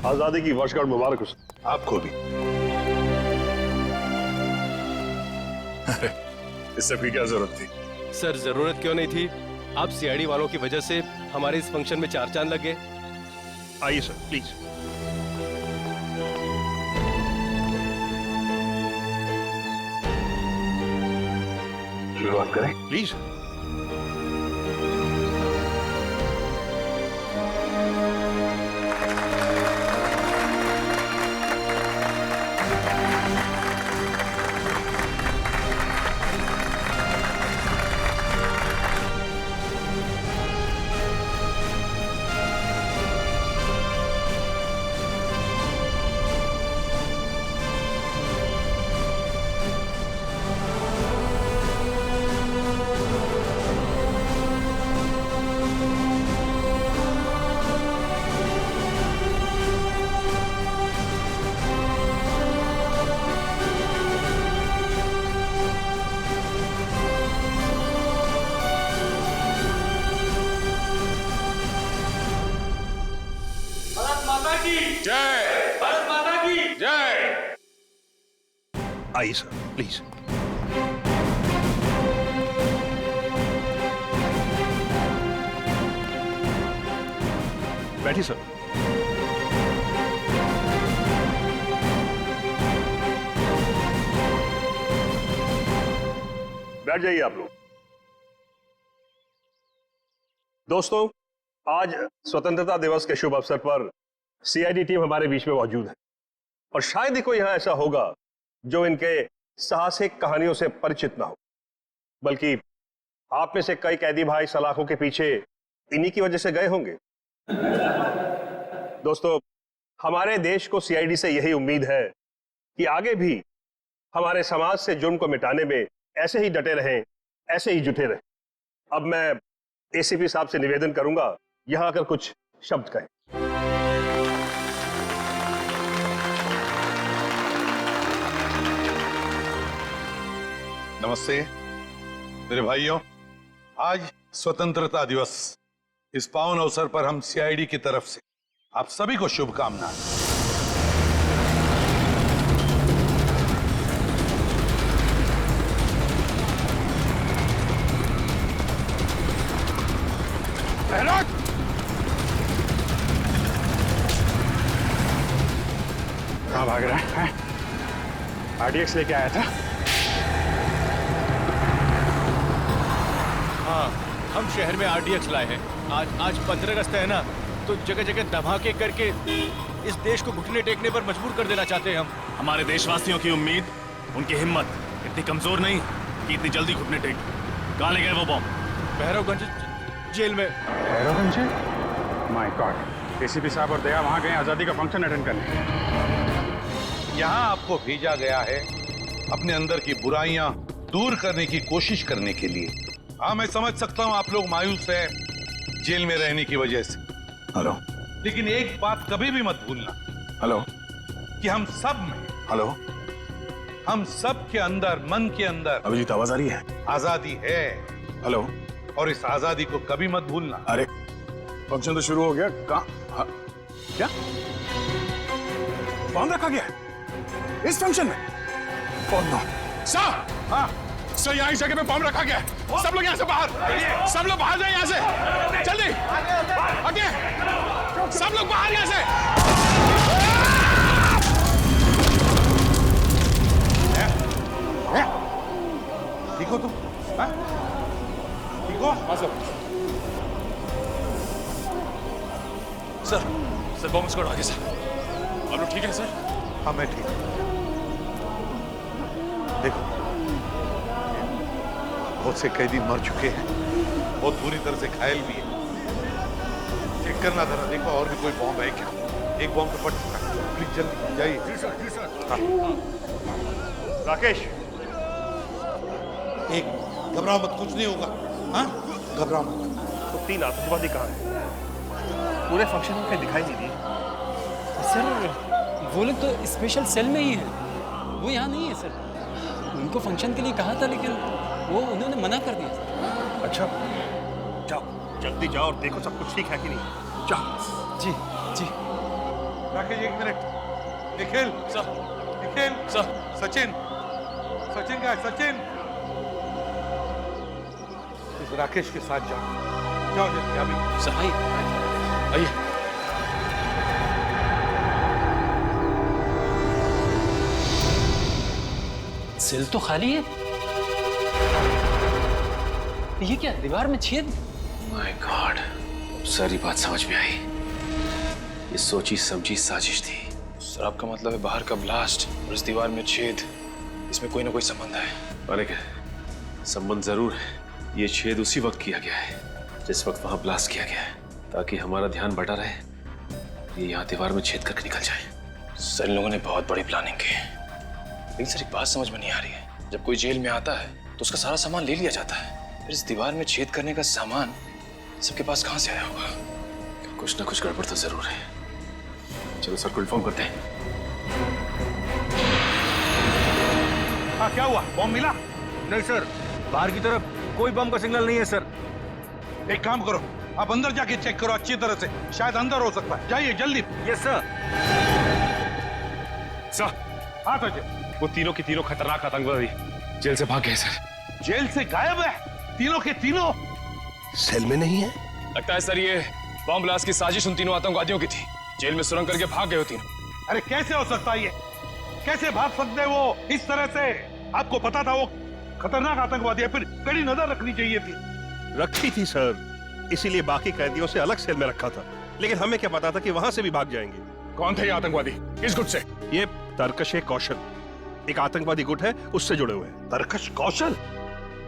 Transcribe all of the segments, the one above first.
आजादी की वर्षगांठ मुबारक हो। आपको भी। अरे इससे भी क्या जरूरत थी? सर जरूरत क्यों नहीं थी? आप सीआईडी वालों की वजह से हमारे इस फंक्शन में चार चांद लग गए। आइए सर प्लीज। शुरुआत करें? प्लीज। जय भारत माता की जय। आइए सर प्लीज। बैठिए सर। बैठ जाइए आप लोग। दोस्तों, आज स्वतंत्रता दिवस के शुभ अवसर पर सीआईडी टीम हमारे बीच में मौजूद है और शायद ही कोई यहां ऐसा होगा जो इनके साहसिक कहानियों से परिचित ना हो। बल्कि आप में से कई कैदी भाई सलाखों के पीछे इन्हीं की वजह से गए होंगे। दोस्तों, हमारे देश को सीआईडी से यही उम्मीद है कि आगे भी हमारे समाज से जुर्म को मिटाने में ऐसे ही डटे रहें, ऐसे ही जुटे रहें। अब मैं एसीपी साहब से निवेदन करूंगा यहां आकर कुछ शब्द कहें। नमस्ते मेरे भाइयों, आज स्वतंत्रता दिवस। इस पावन अवसर पर हम सीआईडी की तरफ से आप सभी को शुभकामनाएं। कहाँ भाग रहा है? आरडीएक्स लेके आया था। हाँ, हम शहर में आरडीएक्स लाए हैं। आज 15 अगस्त है ना, तो जगह जगह धमाके करके इस देश को घुटने टेकने पर मजबूर कर देना चाहते हैं हम। हमारे देशवासियों की उम्मीद, उनकी हिम्मत इतनी कमजोर नहीं कि इतनी जल्दी घुटने टेक। कहाँ ले गए वो बॉम्ब? भैरवगंज जेल में। भैरवगंज? My God. एसीपी साहब और दया वहां गए आजादी का फंक्शन अटेंड करने। यहाँ आपको भेजा गया है अपने अंदर की बुराइयां दूर करने की कोशिश करने के लिए। हाँ, मैं समझ सकता हूँ आप लोग मायूस हैं जेल में रहने की वजह से। हेलो। लेकिन एक बात कभी भी मत भूलना, हेलो, कि हम सब में, हेलो, हम सब के अंदर, मन के अंदर अभिजीत आवाज आ रही है? आजादी है। हेलो। और इस आजादी को कभी मत भूलना। अरे फंक्शन तो शुरू हो गया। क्या बॉम्ब रखा गया है इस फंक्शन में? Oh no sir. हाँ सर, यहाँ इस जगह पे बॉम्ब रखा गया है। सब लोग यहाँ से बाहर, सब लोग बाहर जाए यहाँ से, जल्दी आगे, सब लोग बाहर यहाँ से। ठीक हो तुम? हाँ? ठीक हो? हाँ सर। सर बॉम्ब स्क्वाड आ गया सर। आप लोग ठीक है सर? हाँ मैं ठीक हूँ। देखो, बहुत से कैदी मर चुके हैं, बहुत बुरी तरह से घायल भी है। चेक करना था ना, देखो और भी कोई बॉम्ब है क्या? एक बॉम्ब तो फट चुका है। प्लीज जल्दी जाइए। जी सर, जी सर। हाँ। राकेश, एक घबराओ मत, कुछ नहीं होगा। हाँ, घबराओ मत। तो 3 आतंकवादी कहाँ हैं? पूरे फंक्शन में कहीं दिखाई नहीं दी। सर वो लोग तो स्पेशल सेल में ही हैं, वो यहाँ नहीं है सर। उनको फंक्शन के लिए कहा था लेकिन वो उन्होंने मना कर दिया सर। अच्छा, जाओ जल्दी जाओ और देखो सब कुछ ठीक है कि नहीं। जाओ। जी जी। राकेश एक minute. Nikhil sir Nikhil sir Sachin Sachin का है, सचिन इस राकेश के साथ जाओ जाओ जल्दी अभी। सर आइए सेल तो खाली है। ये क्या, दीवार में छेद? माय गॉड, सारी बात समझ में आई। ये सोची समझी साजिश थी। सर आपका मतलब है बाहर का ब्लास्ट और इस दीवार में छेद, इसमें कोई ना कोई संबंध है? अरे क्या संबंध जरूर है। ये छेद उसी वक्त किया गया है जिस वक्त वहां ब्लास्ट किया गया है, ताकि हमारा ध्यान बटा रहे, ये यहाँ दीवार में छेद करके निकल जाए। सर इन लोगों ने बहुत बड़ी प्लानिंग की है। लेकिन सर एक बात समझ में नहीं आ रही है, जब कोई जेल में आता है तो उसका सारा सामान ले लिया जाता है, फिर इस दीवार में छेद करने का सामान सबके पास कहाँ से आया होगा? कुछ ना कुछ गड़बड़ तो जरूर है। चलो सर को इन्फॉर्म करते हैं। हाँ क्या हुआ, बॉम्ब मिला? नहीं सर, बाहर की तरफ कोई बम का सिग्नल नहीं है सर। एक काम करो, आप अंदर जाके चेक करो अच्छी तरह से, शायद अंदर हो सकता है। जाइए जल्दी। Yes sir. सर, हाँ सचिन, वो तीनों के तीनों खतरनाक आतंकवादी जेल से भाग गए सर। जेल से गायब है तीनों के तीनों? सेल में नहीं है? लगता है सर ये बॉम्ब ब्लास्ट की साजिश उन तीनों आतंकवादियों की थी। जेल में सुरंग करके भाग गए हो तीनों। अरे कैसे हो सकता है ये? कैसे भाग सकते वो इस तरह से? आपको पता था वो खतरनाक आतंकवादी है, फिर कड़ी नजर रखनी चाहिए थी। रखी थी सर, इसीलिए बाकी कैदियों से अलग सेल में रखा था। लेकिन हमें क्या पता था कि वहां से भी भाग जाएंगे। कौन थे ये आतंकवादी, किस गुट से? ये तरकश कौशल एक आतंकवादी गुट है, उससे जुड़े हुए हैं। तरकश कौशल?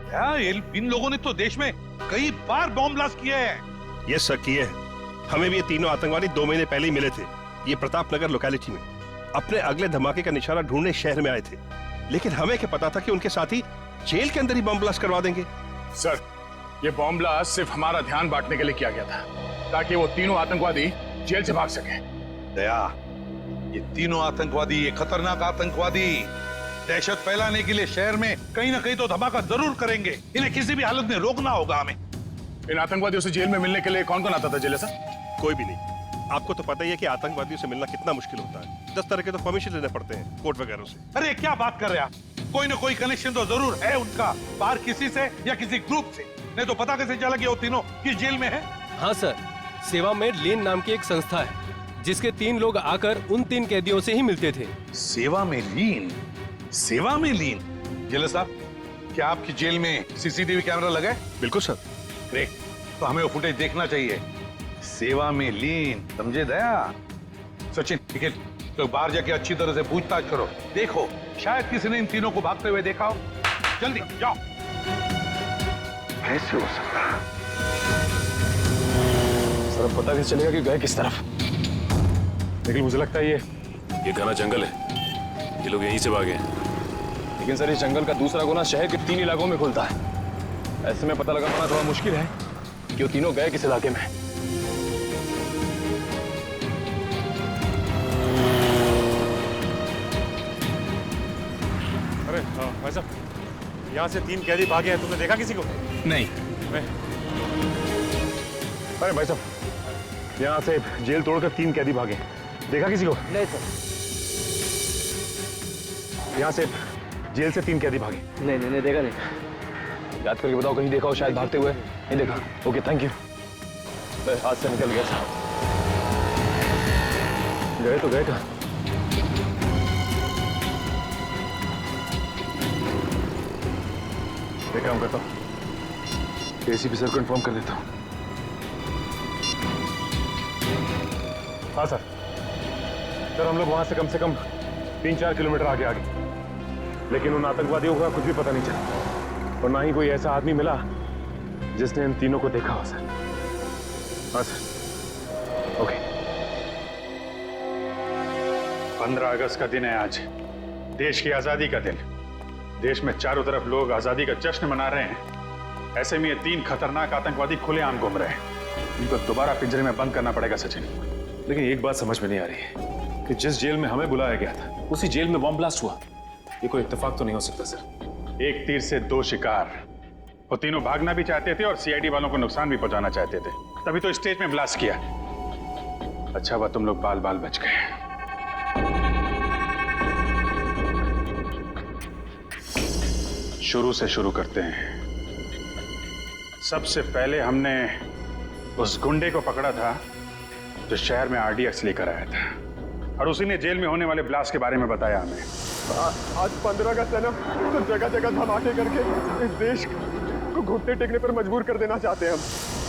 क्या इन लोगों ने तो देश में कई बार बॉम्ब ब्लास्ट किए हैं। ये सर किए हैं। हमें भी ये तीनों आतंकवादी 2 महीने पहले ही मिले थे, ये प्रताप नगर लोकेलिटी में। अपने अगले धमाके का निशाना ढूंढने शहर में आए थे, लेकिन हमें क्या पता था कि उनके साथी जेल के अंदर ही बॉम्ब ब्लास्ट करवा देंगे। सर, ये बॉम्ब ब्लास्ट सिर्फ हमारा ध्यान बांटने के लिए किया गया था, ताकि वो तीनों आतंकवादी जेल से भाग सके। दया, ये तीनों आतंकवादी, ये खतरनाक आतंकवादी दहशत फैलाने के लिए शहर में कहीं ना कहीं तो धमाका जरूर करेंगे। इन्हें किसी भी हालत में रोकना होगा हमें। इन आतंकवादियों से जेल में मिलने के लिए कौन कौन आता था जेल? सर कोई भी नहीं। आपको तो पता ही है कि आतंकवादियों से मिलना कितना मुश्किल होता है। 10 तरह के तो परमिशन लेने पड़ते हैं कोर्ट वगैरह से। अरे क्या बात कर रहे हैं आप? कोई ना कोई कनेक्शन तो जरूर है उनका, बाहर किसी से या किसी ग्रुप से। नहीं तो पता कैसे चला कि वो तीनों किस जेल में है? हाँ सर, सेवा में लीन नाम की एक संस्था है, जिसके 3 लोग आकर उन 3 कैदियों से ही मिलते थे। सेवा में लीन? सेवा में लीन? जेलर साहब, क्या आपकी जेल में सीसीटीवी कैमरा लगा है? बिल्कुल सर। ग्रेट, तो हमें वो फुटेज देखना चाहिए। सेवा में लीन, समझे दया? सचिन, ठीक है, तो बाहर जाके अच्छी तरह से पूछताछ करो। देखो शायद किसी ने इन तीनों को भागते हुए देखा हो। जल्दी जाओ। कैसे हो सकता है? सर अब पता कैसे चलेगा कि गए किस तरफ? लेकिन मुझे लगता है ये घना जंगल है, ये लोग यहीं से भागे हैं। लेकिन सर इस जंगल का दूसरा कोना शहर के 3 इलाकों में खुलता है। ऐसे में पता लगा पाना थोड़ा मुश्किल है कि वो तीनों गए किस इलाके में। अरे भाई साहब, यहाँ से 3 कैदी भागे हैं, तुमने देखा किसी को? नहीं। अरे भाई साहब, यहाँ से जेल तोड़कर 3 कैदी भागे, देखा किसी को? नहीं सर। यहाँ से जेल से 3 कैदी भागे। नहीं देखा नहीं। याद करके बताओ, कहीं देखा हो शायद भागते हुए? नहीं देखा? Okay thank you. हाथ से निकल गया साहब। गए तो गए कहाँ? एक काम करता हूँ, एसीपी सर को इन्फॉर्म कर देता हूँ। हाँ सर, हम लोग वहां से कम 3-4 किलोमीटर आगे, लेकिन उन आतंकवादियों का कुछ भी पता नहीं चला, और ना ही कोई ऐसा आदमी मिला जिसने इन तीनों को देखा हो सर। हाँ सर, ओके। 15 अगस्त का दिन है आज, देश की आजादी का दिन। देश में चारों तरफ लोग आजादी का जश्न मना रहे हैं। ऐसे में ये 3 खतरनाक आतंकवादी खुलेआम घूम रहे हैं। इनको दोबारा पिंजरे में बंद करना पड़ेगा सचिन। लेकिन एक बात समझ में नहीं आ रही है कि जिस जेल में हमें बुलाया गया था, उसी जेल में बॉम्ब ब्लास्ट हुआ। ये कोई इत्तेफाक तो नहीं हो सकता सर? एक तीर से 2 शिकार। वो तीनों भागना भी चाहते थे और सीआईडी वालों को नुकसान भी पहुंचाना चाहते थे, तभी तो स्टेज में ब्लास्ट किया। अच्छा हुआ तुम लोग बाल बाल बच गए। शुरू से शुरू करते हैं। सबसे पहले हमने उस गुंडे को पकड़ा था जो शहर में आरडीएक्स लेकर आया था, और उसी ने जेल में होने वाले ब्लास्ट के बारे में बताया हमें। आज 15 अगस्त है ना, तो जगह जगह धमाके करके इस देश को घुटने टेकने पर मजबूर कर देना चाहते हैं हम।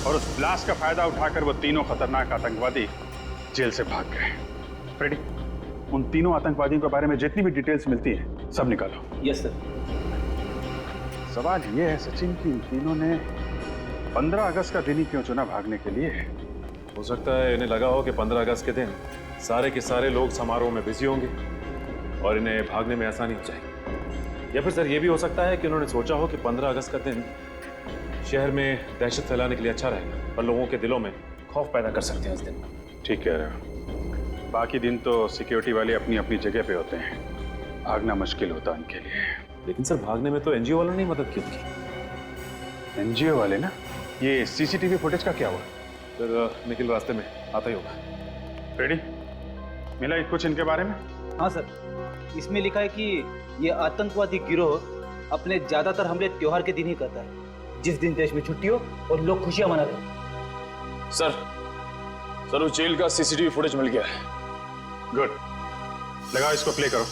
और उस ब्लास्ट का फायदा उठाकर वो तीनों खतरनाक आतंकवादी जेल से भाग गए। फ्रेडी, उन तीनों आतंकवादियों के बारे में जितनी भी डिटेल्स मिलती है सब निकालो। Yes sir. सवाल ये है सचिन कि इन तीनों ने 15 अगस्त का दिन ही क्यों चुना भागने के लिए? हो सकता है इन्हें लगा हो कि 15 अगस्त के दिन सारे के सारे लोग समारोह में बिजी होंगे और इन्हें भागने में आसानी हो जाएगी। या फिर सर ये भी हो सकता है कि उन्होंने सोचा हो कि 15 अगस्त का दिन शहर में दहशत फैलाने के लिए अच्छा रहेगा और लोगों के दिलों में खौफ पैदा कर सकते हैं इस दिन। ठीक कह रहे हो। बाकी दिन तो सिक्योरिटी वाले अपनी अपनी जगह पे होते हैं, भागना मुश्किल होता उनके लिए। लेकिन सर भागने में तो एनजीओ वालों ने मदद की उनकी। एनजीओ वाले ना? ये सीसीटीवी फुटेज का क्या हुआ? सर निखिल रास्ते में आता ही होगा। रेडी, मिला कुछ इनके बारे में? हाँ सर, इसमें लिखा है कि ये आतंकवादी गिरोह अपने ज्यादातर हमले त्योहार के दिन ही करता है, जिस दिन देश में छुट्टी हो और लोग खुशियां मना रहे हो। सर उस जेल का सीसीटीवी फुटेज मिल गया है। गुड, लगाओ इसको, प्ले करो।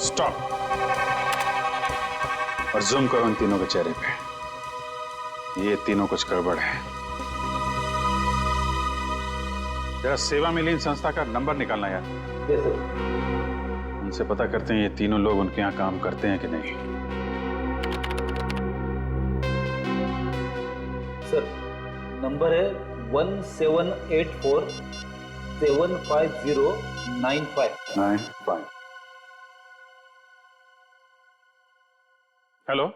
स्टॉप, और जूम करो इन तीनों के चेहरे पे। ये तीनों कुछ गड़बड़ है। जरा सेवा में लीन संस्था का नंबर निकालना यार। Yes sir. उनसे पता करते हैं ये तीनों लोग उनके यहाँ काम करते हैं कि नहीं। सर नंबर है 1784 75095। हेलो,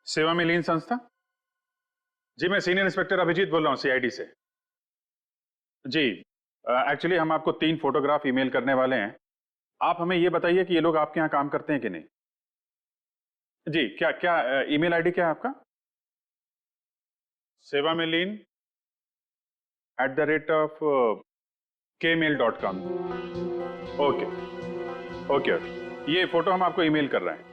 सेवा में लीन संस्था? जी मैं सीनियर इंस्पेक्टर अभिजीत बोल रहा हूँ सीआईडी से। जी एक्चुअली हम आपको 3 फोटोग्राफ ईमेल करने वाले हैं। आप हमें ये बताइए कि ये लोग आपके यहाँ काम करते हैं कि नहीं। जी क्या क्या ईमेल आईडी क्या है आपका? सेवा में लीन @kmail.com। ओके ओके, ये फोटो हम आपको ईमेल कर रहे हैं।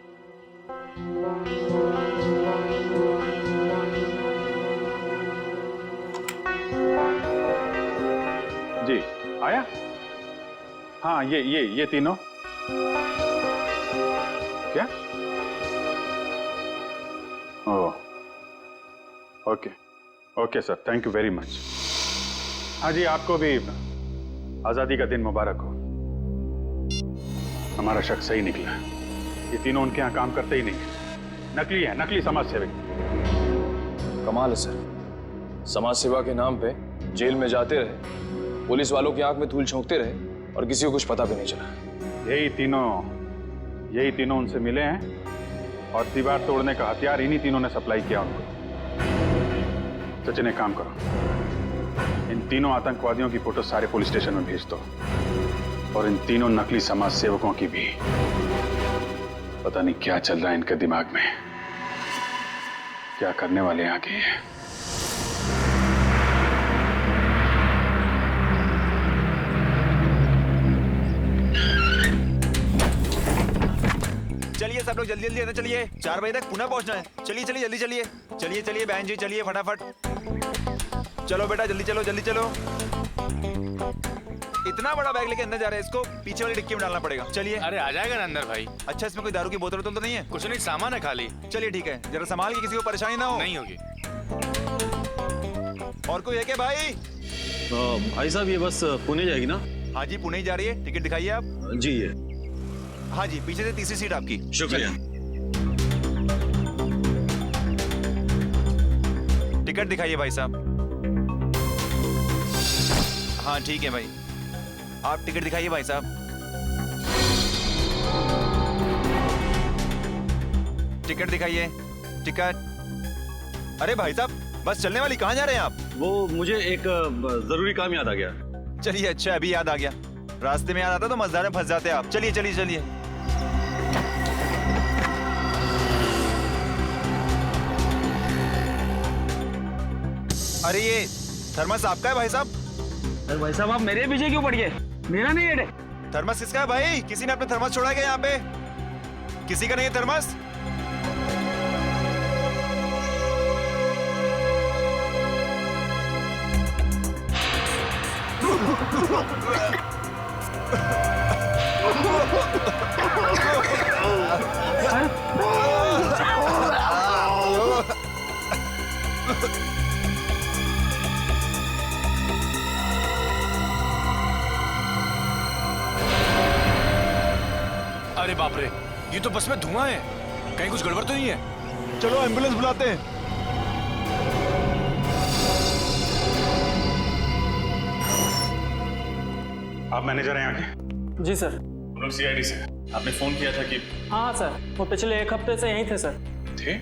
जी आया? हाँ ये तीनों क्या? Oh okay okay sir, thank you very much. हाँ जी, आपको भी आजादी का दिन मुबारक हो। हमारा शक सही निकला, ये तीनों उनके यहाँ काम करते ही नहीं है, नकली है, नकली समाज सेवक। कमाल है सर, समाज सेवा के नाम पे जेल में जाते रहे, पुलिस वालों की आंख में धूल झोंकते रहे और किसी को कुछ पता भी नहीं चला। यही तीनों उनसे मिले हैं और दीवार तोड़ने का हथियार इन्हीं तीनों ने सप्लाई किया उनको। सचिन एक काम करो, इन तीनों आतंकवादियों की फोटो सारे पुलिस स्टेशन में भेज दो, और इन तीनों नकली समाज सेवकों की भी। पता नहीं क्या चल रहा है इनके दिमाग में, क्या करने वाले हैं आगे। चलिए चलिए सब लोग जल्दी जल्दी अंदर चलिए, 4 बजे तक पुणे पहुंचना है। चलिए चलिए जल्दी चलिए, चलिए चलिए बहन जी चलिए फटाफट। चलो बेटा जल्दी चलो जल्दी चलो। इतना बड़ा बैग लेके अंदर जा रहे हैं, इसको पीछे वाली डिक्की में डालना पड़ेगा। चलिए। अरे आ जाएगा ना अंदर भाई। अच्छा इसमें कोई दारू की बोतल तो नहीं है? कुछ नहीं, सामान है खाली। चलिए ठीक है, जरा संभाल के, किसी को परेशानी ना हो। नहीं होगी। और कोई है क्या भाई? भाई साहब ये बस पुणे जाएगी ना? हाँ जी पुणे ही जा रही है, टिकट दिखाइए आप। जी ये। हाँ जी पीछे से तीसरी सीट आपकी। शुक्रिया। टिकट दिखाइए भाई साहब। हाँ ठीक है भाई, आप टिकट दिखाइए भाई साहब। टिकट दिखाइए, टिकट। अरे भाई साहब बस चलने वाली, कहाँ जा रहे हैं आप? वो मुझे एक जरूरी काम याद आ गया। चलिए अच्छा अभी याद आ गया, रास्ते में याद आता तो मजेदार में फंस जाते आप। चलिए चलिए चलिए। अरे ये थर्मस आपका है भाई साहब? अरे भाई साहब आप मेरे पीछे क्यों पड़ गए? मेरा नहीं है। थर्मस किसका है भाई? किसी ने अपना थर्मस छोड़ा क्या यहाँ पे? किसी का नहीं है थर्मस? अरे बाप रे, ये तो बस में धुआं है, कहीं कुछ गड़बड़ तो नहीं है? चलो एम्बुलेंस बुलाते हैं। आप मैनेजर हैं यहाँ के? जी सर। हम लोग सीआईडी से। आपने फोन किया था कि? हाँ सर, वो पिछले 1 हफ्ते से यहीं थे सर। थे?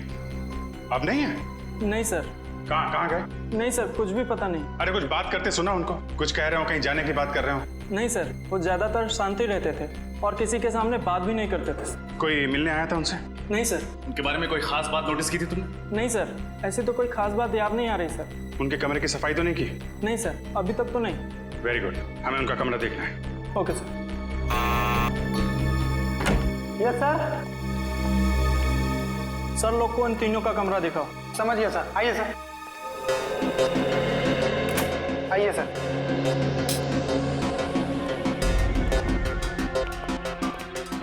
अब नहीं है? नहीं सर। कहाँ गए? नहीं सर, कुछ भी पता नहीं। अरे कुछ बात करते सुना उनको, कुछ कह रहे हो, कहीं जाने की बात कर रहे हो? नहीं सर, वो ज्यादातर शांति रहते थे और किसी के सामने बात भी नहीं करते थे। कोई मिलने आया था उनसे? नहीं सर। उनके बारे में कोई खास बात नोटिस की थी तुमने? नहीं सर, ऐसी तो कोई खास बात याद नहीं आ रही सर। उनके कमरे की सफाई तो नहीं की? नहीं सर, अभी तक तो नहीं। वेरी गुड, हमें उनका कमरा देखना है। Okay sir. Yes sir. Sir लोग को इन तीनों का कमरा दिखाओ। समझ गया सर, आइए सर। आइए सर।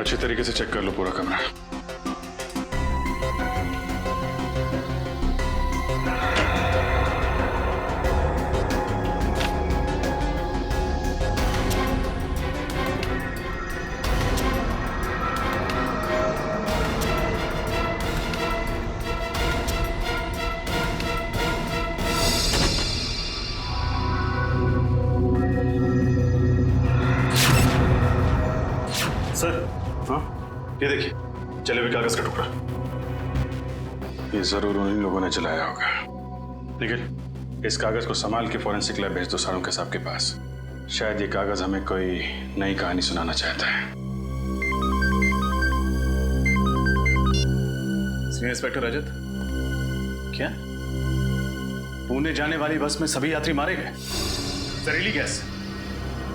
अच्छे तरीके से चेक कर लो पूरा कमरा। सर, हाँ ये देखिए, जले हुए कागज का टुकड़ा। ये जरूर उन्हीं लोगों ने जलाया होगा। निखिल, इस कागज को संभाल के फॉरेंसिक लैब भेज दो सारों के साहब के पास। शायद ये कागज हमें कोई नई कहानी सुनाना चाहता है। सीनियर इंस्पेक्टर रजत, क्या पुणे जाने वाली बस में सभी यात्री मारे गए? जहरीली गैस,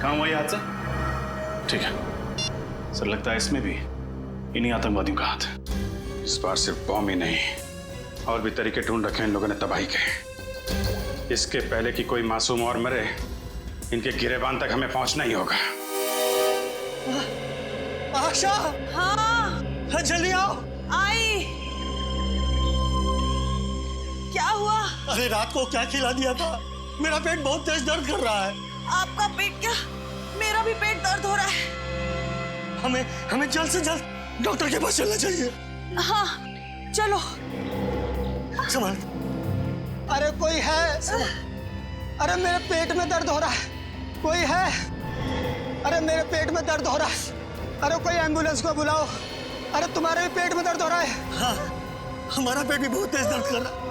कहाँ हुआ ये हादसा? ठीक है सर, लगता है इसमें भी इन्हीं आतंकवादियों का हाथ है। इस बार सिर्फ बॉम्ब ही नहीं, और भी तरीके ढूंढ रखे हैं इन लोगों ने तबाही के। इसके पहले कि कोई मासूम और मरे, इनके गिरेबान तक हमें पहुंचना ही होगा। आशा, हाँ जल्दी आओ। आई। क्या हुआ? अरे रात को क्या खिला दिया था? मेरा पेट बहुत तेज दर्द कर रहा है। आपका पेट क्या? मेरा भी पेट दर्द हो रहा है। हमें जल्द से जल्द डॉक्टर के पास चलना चाहिए। हाँ चलो। संभाल। अरे कोई है? अरे मेरे पेट में दर्द हो रहा है, कोई है? अरे मेरे पेट में दर्द हो रहा है, अरे कोई एम्बुलेंस को बुलाओ। अरे तुम्हारे भी पेट में दर्द हो रहा है? हाँ हमारा पेट भी बहुत तेज दर्द कर रहा है।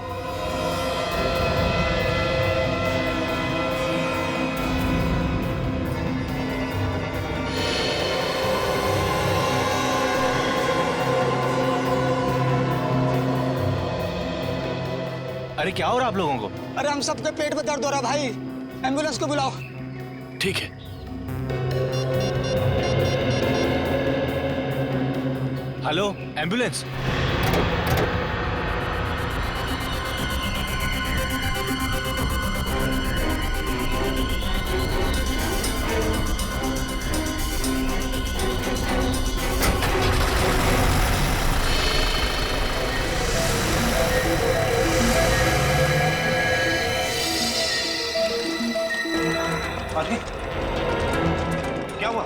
अरे क्या हो रहा है आप लोगों को? अरे हम सबके पेट में दर्द हो रहा है भाई, एम्बुलेंस को बुलाओ। ठीक है। Hello, ambulance. क्या हुआ?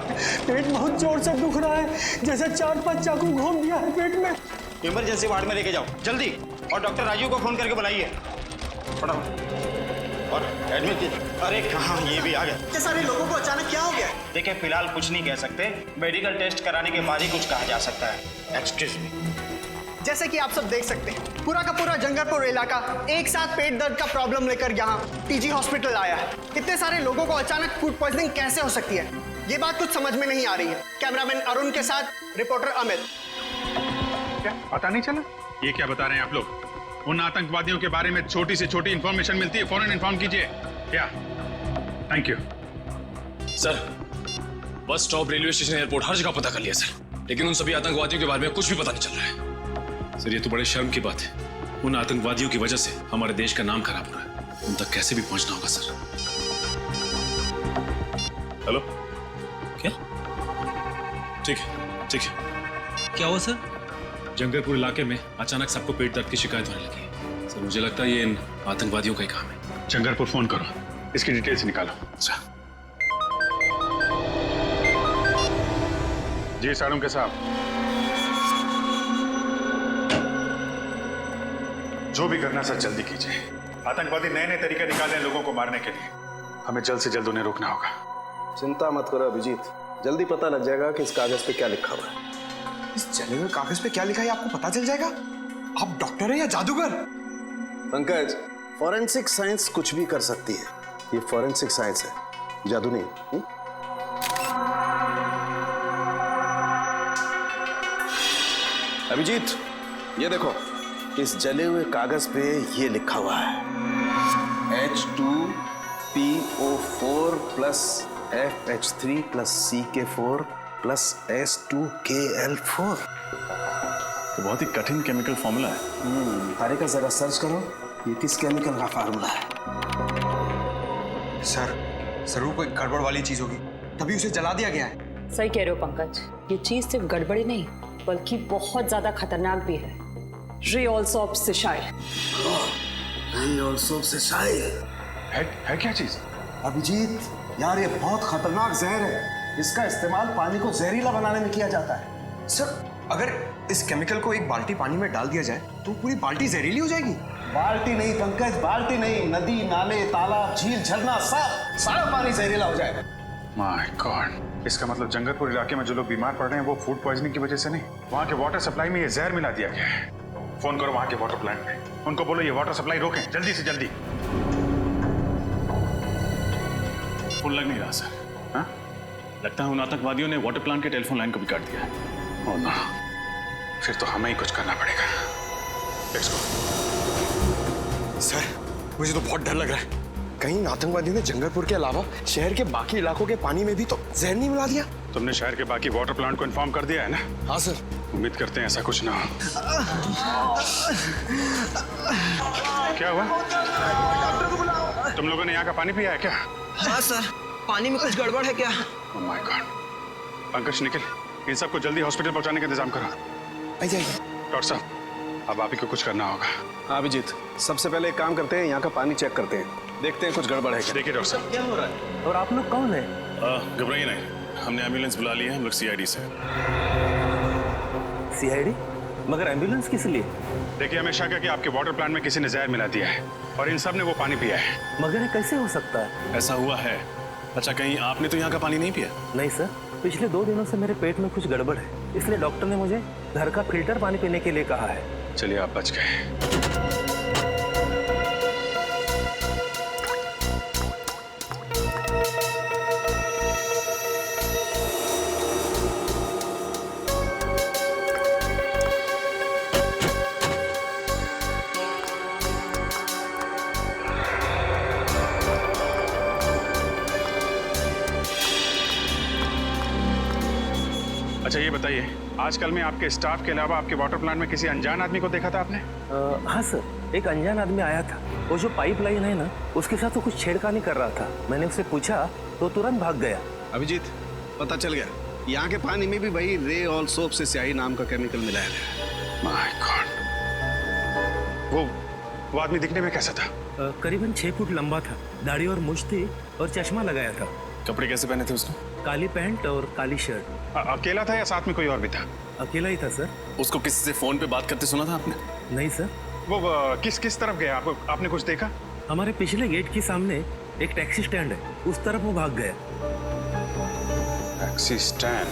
पेट बहुत जोर से दुख रहा है, जैसे 4-5 चाकू घोंप दिया है पेट में। इमरजेंसी वार्ड में लेके जाओ जल्दी, और डॉक्टर राजू को फोन करके बुलाइए फटाफट, और एडमिट कीजिए। अरे कहाँ, ये भी आ गया। इतने सारे लोगों को अचानक क्या हो गया? देखिए फिलहाल कुछ नहीं कह सकते, मेडिकल टेस्ट कराने के बाद ही कुछ कहा जा सकता है। Excuse me. जैसे कि आप सब देख सकते हैं, पूरा का पूरा जंगलपुर इलाका एक साथ पेट दर्द का प्रॉब्लम लेकर यहाँ टीजी हॉस्पिटल आया है। इतने सारे लोगों को अचानक फूड पॉइजनिंग कैसे हो सकती है, ये बात कुछ समझ में नहीं आ रही है। कैमरामैन अरुण के साथ रिपोर्टर अमित। क्या पता नहीं चला? ये क्या बता रहे हैं आप लोग? उन आतंकवादियों के बारे में छोटी से छोटी इंफॉर्मेशन मिलती है, फौरन इन्फॉर्म कीजिए। क्या? Thank you sir. Bus stop, railway station, airport, हर जगह पता कर लिया सर, लेकिन उन सभी आतंकवादियों के बारे में कुछ भी पता नहीं चल रहा है। सर ये तो बड़े शर्म की बात है। उन आतंकवादियों की वजह से हमारे देश का नाम खराब हो रहा है। उन तक कैसे भी पहुंचना होगा सर। हेलो, क्या? ठीक है, ठीक है। क्या हुआ सर? जंगलपुर इलाके में अचानक सबको पेट दर्द की शिकायत होने लगी है। सर मुझे लगता है ये इन आतंकवादियों का ही काम है। जंगलपुर फोन करो, इसकी डिटेल्स निकालो। अच्छा जी साड़ू के साहब, जो भी करना सर जल्दी कीजिए। आतंकवादी नए नए तरीके निकाले हैं लोगों को मारने के लिए, हमें जल्द से जल्द उन्हें रोकना होगा। चिंता मत करो अभिजीत, जल्दी पता लग जाएगा कि इस कागज पे क्या लिखा हुआ है। इस जले हुए कागज पे क्या लिखा है आपको पता चल जाएगा? आप डॉक्टर हैं या जादूगर? पंकज, फॉरेंसिक साइंस कुछ भी कर सकती है। ये फॉरेंसिक साइंस है, जादू नहीं। अभिजीत, ये देखो, इस जले हुए कागज पे ये लिखा हुआ है H2PO4 plus FH3 plus CK4 plus S2KL4। तो बहुत ही कठिन केमिकल फॉर्मूला है। तारे का जरा सर्च करो, ये किस केमिकल का फार्मूला है। सर जरूर कोई गड़बड़ वाली चीज होगी, तभी उसे जला दिया गया है। सही कह रहे हो पंकज, ये चीज सिर्फ गड़बड़ी नहीं बल्कि बहुत ज्यादा खतरनाक भी है। रियोल्सोप सिसाइल। रियोल्सोप सिसाइल है क्या चीज? अभिजीत यार, ये बहुत खतरनाक जहर है। इसका इस्तेमाल पानी को जहरीला बनाने में किया जाता है। सर अगर इस केमिकल को एक बाल्टी पानी में डाल दिया जाए तो पूरी बाल्टी जहरीली हो जाएगी। बाल्टी नहीं पंकज, बाल्टी नहीं, नदी, नाले, तालाब, झील, झरना, सब सारा पानी जहरीला हो जाएगा। माय गॉड, इसका मतलब जंगलपुर इलाके में जो लोग बीमार पड़ रहे हैं वो फूड पॉइजनिंग की वजह से नहीं, वहाँ के वाटर सप्लाई में ये जहर मिला दिया गया है। फोन करो वहाँ के वाटर प्लांट में, उनको बोलो ये वाटर सप्लाई रोकें जल्दी से जल्दी। फोन लग नहीं रहा सर। हाँ, लगता है उन आतंकवादियों ने वाटर प्लांट के टेलीफोन लाइन को भी काट दिया है। ओह नो, फिर तो हमें ही कुछ करना पड़ेगा। Let's go. सर मुझे तो बहुत डर लग रहा है, कहीं आतंकवादियों ने जंगलपुर के अलावा शहर के बाकी इलाकों के पानी में भी तो जहर नहीं मिला दिया। तुमने शहर के बाकी वाटर प्लांट को इन्फॉर्म कर दिया है ना? हाँ सर। उम्मीद करते हैं ऐसा कुछ ना हो। क्या हुआ? तुम लोगों ने यहाँ का पानी पिया है क्या? हाँ सर, पानी में कुछ गड़बड़ है क्या? Oh my God. Pankaj, Nikhil, इन सबको जल्दी हॉस्पिटल पहुंचाने का इंतजाम करो। आइए। डॉक्टर साहब, अब आप ही को कुछ करना होगा। हाँ अभिजीत, सबसे पहले एक काम करते हैं, यहाँ का पानी चेक करते हैं, देखते हैं कुछ गड़बड़ है क्या। देखिए डॉक्टर साहब। क्या हो रहा है? और आप लोग कौन है? घबराइए नहीं, हमने एम्बुलेंस बुला ली है, हम लोग CID से। CID? मगर एम्बुलेंस किस लिए? देखिए, हमें शक है कि आपके वाटर प्लांट में किसी ने जहर मिला दिया है और इन सब ने वो पानी पिया है। मगर ये कैसे हो सकता है? ऐसा हुआ है। अच्छा, कहीं आपने तो यहाँ का पानी नहीं पिया? नहीं सर, पिछले 2 दिनों से मेरे पेट में कुछ गड़बड़ है, इसलिए डॉक्टर ने मुझे घर का फिल्टर पानी पीने के लिए कहा है। चलिए, आप बच गए। अच्छा ये बताइए, आजकल में आपके स्टाफ के अलावा आपके वाटर प्लांट में किसी अनजान आदमी को देखा था आपने? हाँ सर, एक अनजान आदमी आया था। वो जो पाइपलाइन है ना, उसके साथ वो कुछ छेड़खानी कर रहा था। मैंने उससे पूछा तो तुरंत भाग गया। अभिजीत, पता चल गया, यहाँ के पानी में भी वही रे ऑल सोप से स्याही नाम का केमिकल मिलाया गया। My God. वो आदमी दिखने में कैसा था? करीबन 6 फुट लंबा था, दाढ़ी और मूंछ थी और चश्मा लगाया था। कपड़े कैसे पहने थे उसने? काली पैंट और काली शर्ट। अकेला था या साथ में कोई और भी था? अकेला ही था सर। उसको किसी से फोन पे बात करते सुना था आपने? नहीं सर। वो किस तरफ गया? आपने कुछ देखा? हमारे पिछले गेट के सामने एक टैक्सी स्टैंड है, उस तरफ वो भाग गया। Taxi stand?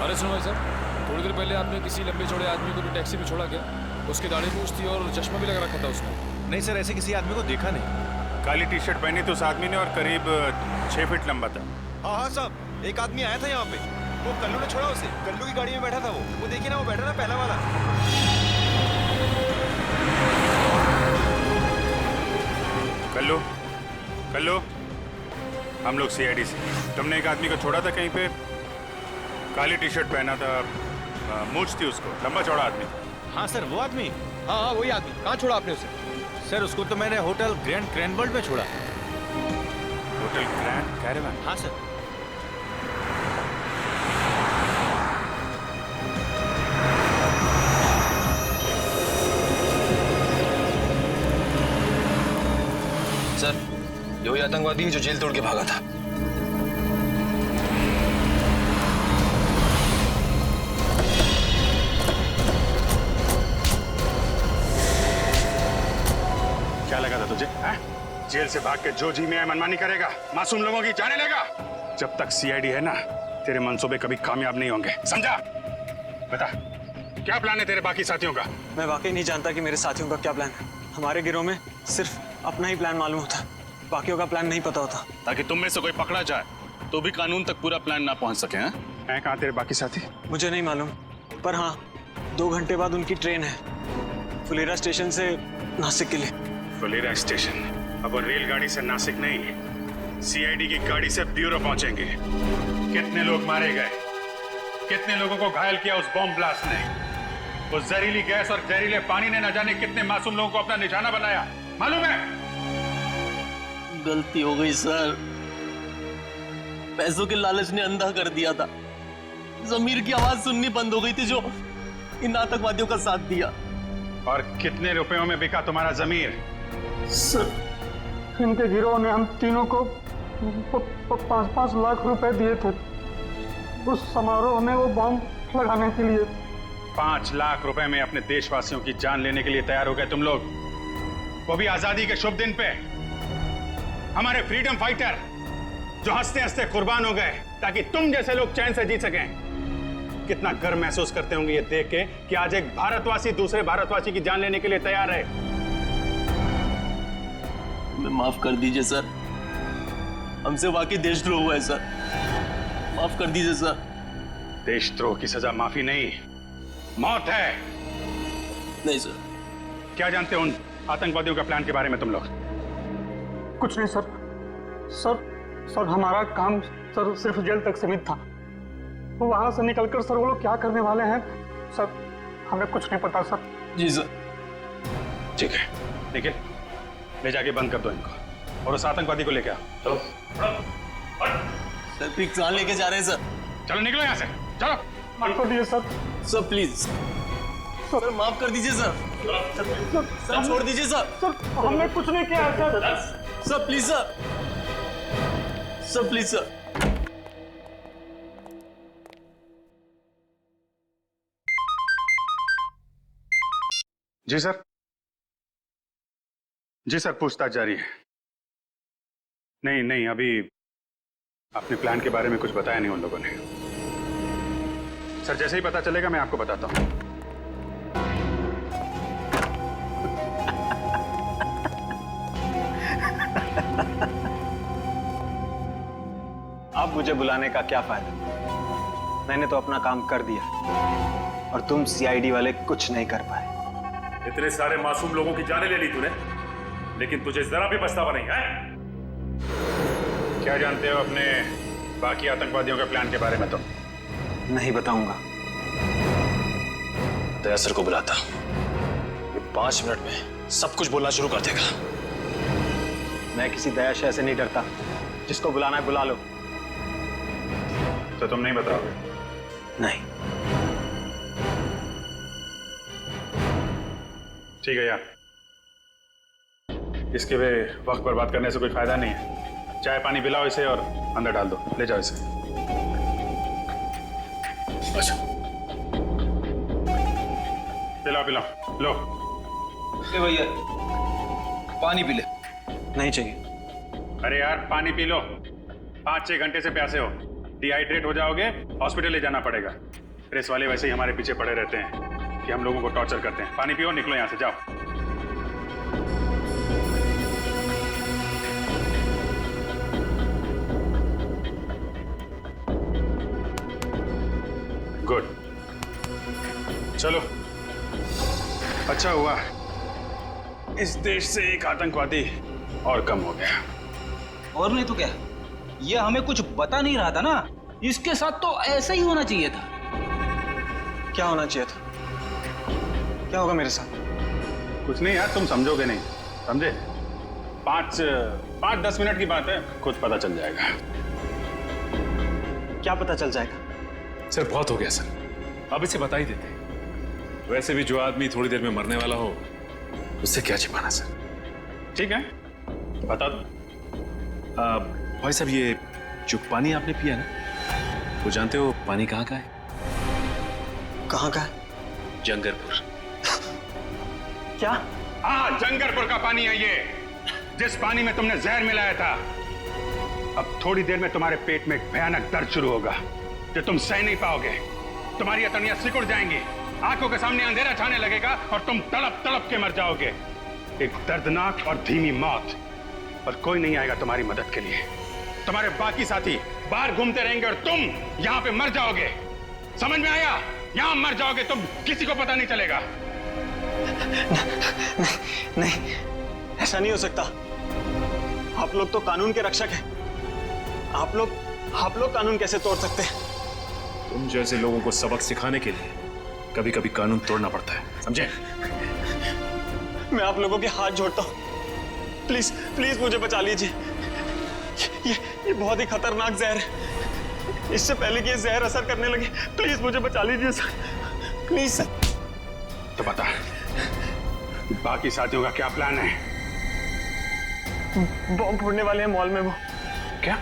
अरे सुनो भाई साहब, थोड़ी देर पहले आपने किसी लंबे चौड़े आदमी को भी टैक्सी में छोड़ा गया। उसकी दाढ़ी मूंछ थी और चश्मा भी लगा रखा था उसने। नहीं सर, ऐसे किसी आदमी को देखा नहीं। काली टी शर्ट पहनी थी उस आदमी ने और करीब 6 फीट लंबा था। हाँ साहब, एक आदमी आया था यहाँ पे। वो कल्लू ने छोड़ा उसे। कल्लू की गाड़ी में बैठा था वो देखिए ना, वो बैठा ना पहला वाला। कल्लू, हम लोग सीआईडी से। तुमने एक आदमी को छोड़ा था कहीं पे, काली टी शर्ट पहना था, मूंछ थी उसको, लंबा चौड़ा आदमी। हाँ सर, वो आदमी। हाँ, वही आदमी। कहाँ छोड़ा आपने उसे? सर, उसको तो मैंने होटल ग्रैंड क्रैनबर्ट में छोड़ा। Hotel grand caravan? हाँ सर। सर, ये वही आतंकवादी है जो जेल तोड़ के भागा था। क्या लगा था तुझे? जेल से भाग के जो जी में मनमानी करेगा, मासूम लोगों की जाने लेगा। जब तक सीआईडी है ना, तेरे मंसूबे कभी कामयाब नहीं होंगे, समझा? बता, क्या प्लान है तेरे बाकी साथियों का? मैं वाकई नहीं जानता कि मेरे साथियों का क्या प्लान है। हमारे गिरोह में सिर्फ अपना ही प्लान मालूम होता, बाकियों का प्लान नहीं पता होता। ताकि तुम में से कोई पकड़ा जाए तो भी कानून तक पूरा प्लान ना पहुंच सके। हैं कहाँ तेरे बाकी साथी? मुझे नहीं मालूम, पर हाँ, 2 घंटे बाद उनकी ट्रेन है फुलेरा स्टेशन से नासिक के लिए। फुलेरा स्टेशन? अब वो रेलगाड़ी से नासिक नहीं, सीआईडी की गाड़ी से ब्यूरो पहुंचेंगे। कितने लोग मारे गए, कितने लोगों को घायल किया उस बॉम्ब ब्लास्ट ने। उस जहरीली गैस और जहरीले पानी ने न जाने कितने मासूम लोगों को अपना निशाना बनाया, मालूम है? गलती हो गई सर, पैसों के लालच ने अंधा कर दिया था। जमीर की आवाज सुननी बंद हो गई थी जो इन आतंकवादियों का साथ दिया। और कितने रुपयों में बिका तुम्हारा जमीर? सर, इनके गिरोह ने हम तीनों को 5-5 लाख रुपए दिए थे उस समारोह में वो बॉम्ब लगाने के लिए। 5 लाख रुपए में अपने देशवासियों की जान लेने के लिए तैयार हो गए तुम लोग, वो भी आजादी के शुभ दिन पे। हमारे फ्रीडम फाइटर जो हंसते हंसते कुर्बान हो गए ताकि तुम जैसे लोग चैन से जी सकें। कितना गर्व महसूस करते होंगे ये देख के कि आज एक भारतवासी दूसरे भारतवासी की जान लेने के लिए तैयार है। हमें माफ कर दीजिए सर, हमसे वाकई देशद्रोह हुआ है सर, माफ कर दीजिए सर। देशद्रोह की सजा माफी नहीं, मौत है। नहीं सर। क्या जानते हो उन आतंकवादियों का प्लान के बारे में तुम लोग? कुछ नहीं सर। सर हमारा काम सर सिर्फ जेल तक सीमित था। वहां से निकलकर सर वो लोग क्या करने वाले हैं सर, हमें कुछ नहीं पता सर। जी सर। ठीक है, निखिल ले जाके बंद कर दो इनको और उस आतंकवादी को लेके आओ। चलो सर, पिक्सान लेके जा रहे हैं सर। चलो निकलो यहाँ से, चलो। माफ कर दीजिए सर। सर प्लीज सर, माफ कर दीजिए सर। सर छोड़ दीजिए सर। सर हमने कुछ नहीं किया sir. Sir please sir, sir please sir. जी सर। जी सर, पूछताछ जारी है। नहीं, अभी अपने प्लान के बारे में कुछ बताया नहीं उन लोगों ने। सर जैसे ही पता चलेगा मैं आपको बताता हूं। अब मुझे बुलाने का क्या फायदा? मैंने तो अपना काम कर दिया और तुम सीआईडी वाले कुछ नहीं कर पाए। इतने सारे मासूम लोगों की जानें ले ली तूने, लेकिन तुझे जरा भी पछतावा नहीं है? क्या जानते हो अपने बाकी आतंकवादियों के प्लान के बारे में तो नहीं बताऊंगा। दया सर को बुलाता, ये 5 मिनट में सब कुछ बोलना शुरू कर देगा। मैं किसी दया शय से नहीं डरता, जिसको बुलाना है बुला लो। तो तुम नहीं बताओगे? नहीं। ठीक है यार, इसके भी वक्त बर्बाद करने से कोई फायदा नहीं है। चाय पानी पिलाओ इसे और अंदर डाल दो, ले जाओ इसे। अच्छा पिलाओ पिलाओ, लो। ले भैया पानी पी ले। नहीं चाहिए। अरे यार पानी पी लो, 5-6 घंटे से प्यासे हो, डिहाइड्रेट हो जाओगे, हॉस्पिटल ले जाना पड़ेगा। प्रेस वाले वैसे ही हमारे पीछे पड़े रहते हैं कि हम लोगों को टॉर्चर करते हैं। पानी पियो, निकलो यहाँ से, जाओ। गुड, चलो। अच्छा हुआ इस देश से एक आतंकवादी और कम हो गया। और नहीं तो क्या, ये हमें कुछ बता नहीं रहा था ना, इसके साथ तो ऐसा ही होना चाहिए था। क्या होना चाहिए था? क्या होगा मेरे साथ? कुछ नहीं यार, तुम समझोगे नहीं, समझे? 5-10 मिनट की बात है, खुद पता चल जाएगा। क्या पता चल जाएगा? सर बहुत हो गया सर, अब इसे बता ही देते। वैसे भी जो आदमी थोड़ी देर में मरने वाला हो, उससे क्या छिपाना सर। ठीक है, बता दो। भाई साहब, ये जो पानी आपने पिया ना, वो जानते हो पानी कहाँ का है? कहाँ का है? जंगरपुर। क्या? हाँ, जंगरपुर का पानी है ये, जिस पानी में तुमने जहर मिलाया था। अब थोड़ी देर में तुम्हारे पेट में एक भयानक दर्द शुरू होगा जो तुम सह नहीं पाओगे। तुम्हारी अतड़ियां सिकुड़ जाएंगी, आंखों के सामने अंधेरा छाने लगेगा और तुम तड़प तड़प के मर जाओगे। एक दर्दनाक और धीमी मौत, और कोई नहीं आएगा तुम्हारी मदद के लिए। तुम्हारे बाकी साथी बाहर घूमते रहेंगे और तुम यहाँ पे मर जाओगे। समझ में आया? यहाँ मर जाओगे तुम, किसी को पता नहीं चलेगा। नहीं, ऐसा नहीं हो सकता। आप लोग तो कानून के रक्षक हैं। आप लोग कानून कैसे तोड़ सकते हैं? तुम जैसे लोगों को सबक सिखाने के लिए कभी कभी कानून तोड़ना पड़ता है, समझे? मैं आप लोगों के हाथ जोड़ता हूँ, प्लीज प्लीज मुझे बचा लीजिए। ये बहुत ही खतरनाक जहर है। इससे पहले कि ये जहर असर करने लगे, प्लीज मुझे बचा लीजिए सर, प्लीज सर। तो बता, बाकी साथियों का क्या प्लान है? बॉम्ब फोड़ने वाले हैं मॉल में वो। क्या?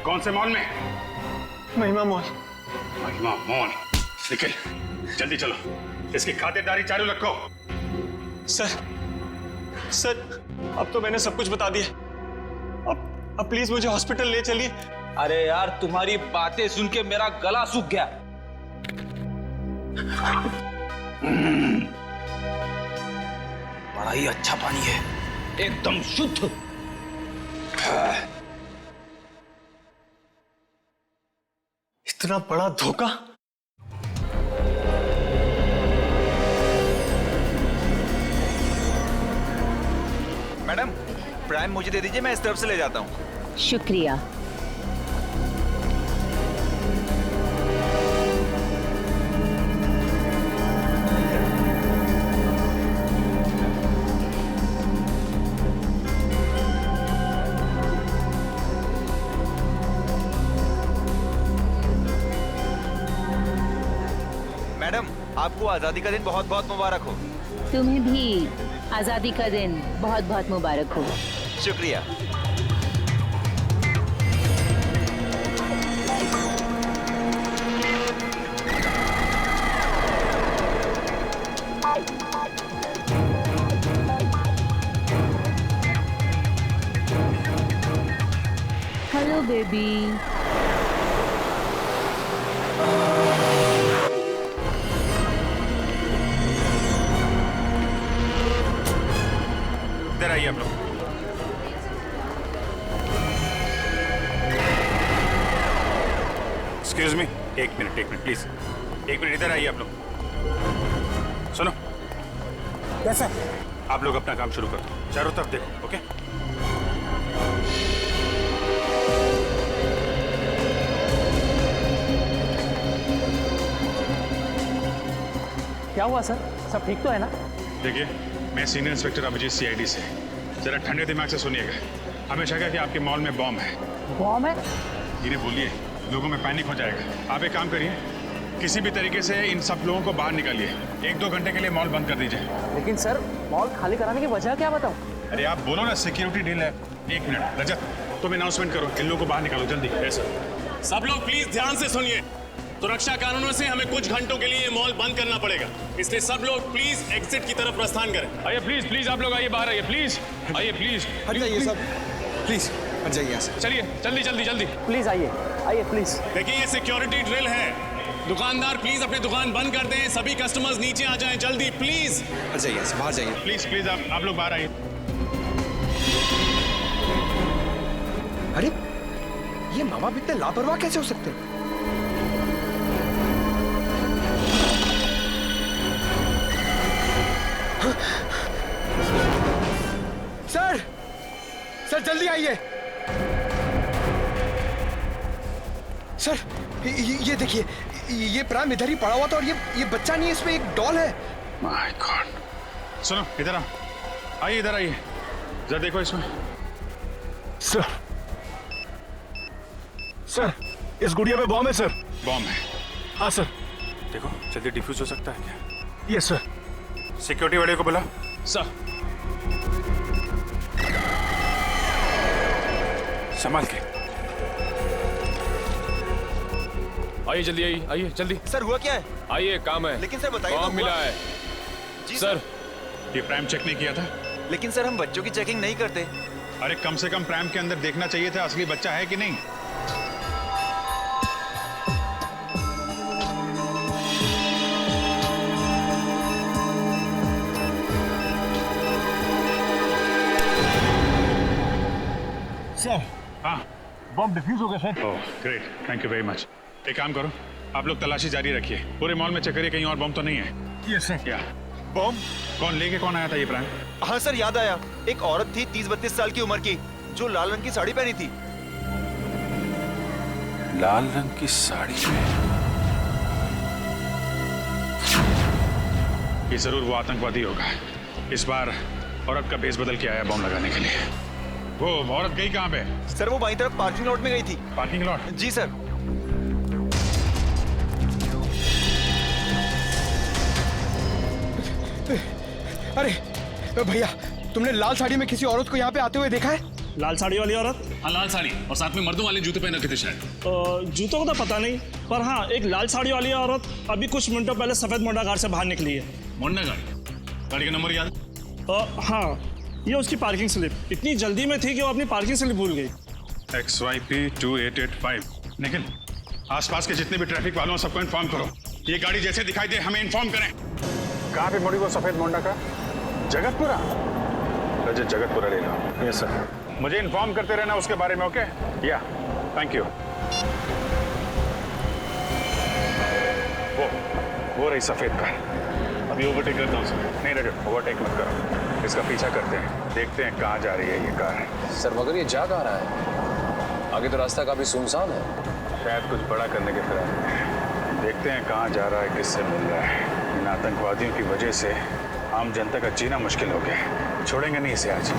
कौन से मॉल में? महिमा मॉल। महिमा मॉल, निकल जल्दी चलो, इसकी खातिरदारी चालू रखो। सर अब तो मैंने सब कुछ बता दिया। अब प्लीज मुझे हॉस्पिटल ले चलिए। अरे यार, तुम्हारी बातें सुन के मेरा गला सूख गया। बड़ा ही अच्छा पानी है, एकदम शुद्ध। इतना बड़ा धोखा। मैडम प्राइम मुझे दे दीजिए, मैं इस तरफ से ले जाता हूँ। शुक्रिया। मैडम आपको आजादी का दिन बहुत बहुत मुबारक हो। तुम्हें भी आजादी का दिन बहुत बहुत मुबारक हो। शुक्रिया। Hello baby. इधर आइए आप लोग। एक्सक्यूज मी, एक मिनट प्लीज, एक मिनट इधर आइए आप लोग। सुनो। कैसा? आप लोग अपना काम शुरू कर दो, चारों तरफ देखो, ओके? क्या हुआ सर? सब ठीक तो है ना? देखिए, मैं सीनियर इंस्पेक्टर अभिजीत सीआईडी से। जरा ठंडे दिमाग से सुनिएगा। हमें शक है कि आपके मॉल में बॉम्ब है। बॉम्ब है? धीरे बोलिए, लोगों में पैनिक हो जाएगा। आप एक काम करिए, किसी भी तरीके से इन सब लोगों को बाहर निकालिए। 1-2 घंटे के लिए मॉल बंद कर दीजिए। लेकिन सर, मॉल खाली कराने की वजह क्या बताऊं? अरे आप बोलो ना, सिक्योरिटी डील है। 1 मिनट रजत, तुम अनाउंसमेंट करो, इन लोगों को बाहर निकालो जल्दी। सब लोग प्लीज ध्यान से सुनिए। सुरक्षा कानूनों से हमें कुछ घंटों के लिए मॉल बंद करना पड़ेगा, इसलिए सब लोग प्लीज एग्जिट की तरफ प्रस्थान करें। आइए प्लीज, प्लीज आप लोग आइए, बाहर आइए प्लीज। आइए प्लीज, हट जाइए सब, प्लीज हट जाइए यहाँ से। चलिए जल्दी जल्दी जल्दी। प्लीज आइए, आइए प्लीज। देखिए ये सिक्योरिटी ड्रिल है। दुकानदार प्लीज अपनी दुकान बंद कर दें, सभी कस्टमर्स नीचे आ जाएं जल्दी प्लीज। हट जाइए, बाहर जाइए प्लीज प्लीज, आप लोग बाहर आइए। अरे ये मामा इतने लापरवाह कैसे हो सकते हैं? सर, सर जल्दी आइए। सर ये देखिए, ये प्राइम इधर ही पड़ा हुआ था और ये बच्चा नहीं है, इसमें एक डॉल है। My God. सुनो, इधर आओ, आइए इधर आइए, जरा देखो इसमें। सर, सर इस गुड़िया में बॉम्ब है सर। बॉम्ब है? हाँ सर। देखो जल्दी डिफ्यूज हो सकता है क्या? Yes sir. सिक्योरिटी वाले को बुला। सर संभाल के आइए, जल्दी आइए, आइए जल्दी। सर हुआ क्या है? आइए, काम है। लेकिन सर बताइए, बॉम्ब मिला है। जी सर, ये प्राइम चेक नहीं किया था? लेकिन सर हम बच्चों की चेकिंग नहीं करते। अरे कम से कम प्राइम के अंदर देखना चाहिए था असली बच्चा है कि नहीं। सर, हाँ, बॉम्ब डिफ्यूज हो गया sir. Oh great, thank you very much. एक काम करो, आप लोग तलाशी जारी रखिए, पूरे मॉल में चेक करिए कहीं और बॉम्ब तो नहीं है। Yes sir. क्या बॉम्ब? कौन लेके कौन आया था ये प्राइम? हाँ सर याद आया, एक औरत थी 30-32 साल की उम्र की, जो लाल रंग की साड़ी पहनी थी। लाल रंग की साड़ी में? ये जरूर वो आतंकवादी होगा। इस बार औरत का भेष बदल के आया बॉम्ब लगाने के लिए। वो औरत गई कहाँ पे? सर वो बाईं तरफ पार्किंग लॉट में गई थी। Parking lot? जी सर। अरे भैया, तुमने लाल साड़ी में किसी औरत को यहाँ पे आते हुए देखा है? लाल साड़ी वाली औरत? हाँ लाल साड़ी, और साथ में मर्दों वाले जूते पहन रखे थे शायद। जूतों को तो पता नहीं, पर हाँ एक लाल साड़ी वाली औरत अभी कुछ मिनटों पहले सफेद मोंडा कार से बाहर निकली है। मोंडा गाड़ी का नंबर याद? हाँ, ये उसकी पार्किंग स्लिप। इतनी जल्दी में थी कि वो अपनी पार्किंग स्लिप भूल गई। XYP 2885। निखिल, आसपास के जितने भी ट्रैफिक वालों सबको इन्फॉर्म करो, ये गाड़ी जैसे दिखाई दे हमें इन्फॉर्म करें। कहाँ पे मुड़ी वो सफेद मोंडा का? जगतपुरा? रजत जगतपुरा ले लो। Yes sir. मुझे इन्फॉर्म करते रहना उसके बारे में, ओके? या, थैंक यू। वो रही सफेद कार। अभी ओवरटेक करता हूँ सर। नहीं रजत, ओवरटेक मत करो, इसका पीछा करते हैं, देखते हैं कहाँ जा रही है ये कार। सर मगर ये जा कहाँ रहा है? आगे तो रास्ता काफी सुनसान है। शायद कुछ बड़ा करने के फिराक में। देखते हैं कहाँ जा रहा है, किससे मिल रहा है। इन आतंकवादियों की वजह से आम जनता का जीना मुश्किल हो गया। छोड़ेंगे नहीं इसे आज।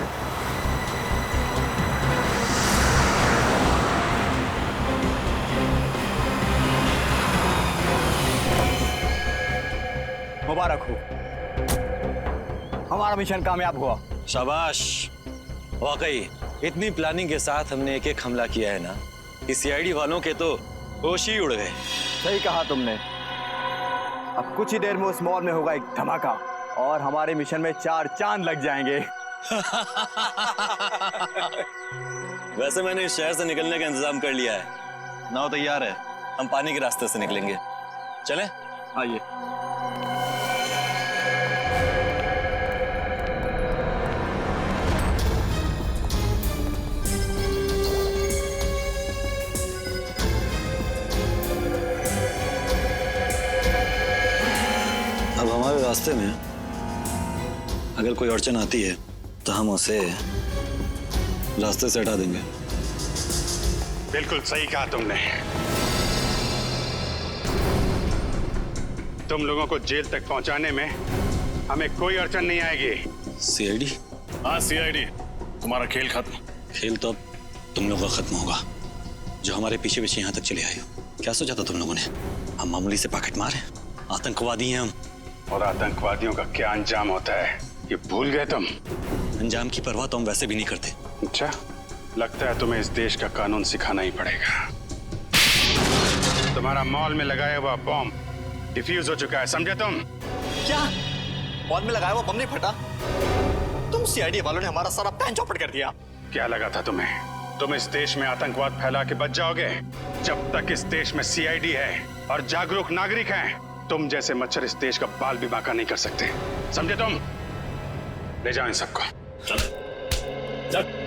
मुबारक हो, हमारा मिशन कामयाब हुआ। शाबाश। वाकई इतनी प्लानिंग के साथ हमने एक हमला किया है ना कि सीआईडी वालों के तो होश ही उड़ गए। सही कहा तुमने। अब कुछ ही देर में उस मॉल में होगा एक धमाका और हमारे मिशन में 4 चांद लग जाएंगे। वैसे मैंने इस शहर से निकलने का इंतजाम कर लिया है। नाव तैयार है, हम पानी के रास्ते से निकलेंगे। चलें? आइए। अब हमारे रास्ते में अगर कोई अड़चन आती है तो हम उसे रास्ते से हटा देंगे। बिल्कुल सही कहा तुमने। तुम लोगों को जेल तक पहुंचाने में हमें कोई अड़चन नहीं आएगी। सीआईडी? हाँ सीआईडी। तुम्हारा खेल खत्म। खेल तो अब तुम लोगों का खत्म होगा, जो हमारे पीछे पीछे यहाँ तक चले आए हो। क्या सोचा था तुम लोगों ने? हम मामूली से पॉकेट मार हैं, आतंकवादी हैं हम। और आतंकवादियों का क्या अंजाम होता है ये भूल गए तुम? अंजाम की परवाह तो हम वैसे भी नहीं करते। अच्छा, लगता है तुम्हें इस देश का कानून सिखाना ही पड़ेगा। तुम्हारा मॉल में लगाया हुआ बॉम्ब डिफ्यूज हो चुका है, समझे तुम? क्या मॉल में लगाया हुआ बम नहीं फटा? तुम सीआईडी वालों ने हमारा सारा प्लान चौपट कर दिया। क्या लगा था तुम्हें? तुम इस देश में आतंकवाद फैला के बच जाओगे? जब तक इस देश में सीआईडी है और जागरूक नागरिक हैं, तुम जैसे मच्छर इस देश का बाल भी बांका नहीं कर सकते, समझे तुम? ले जाओ इन सबको। चल।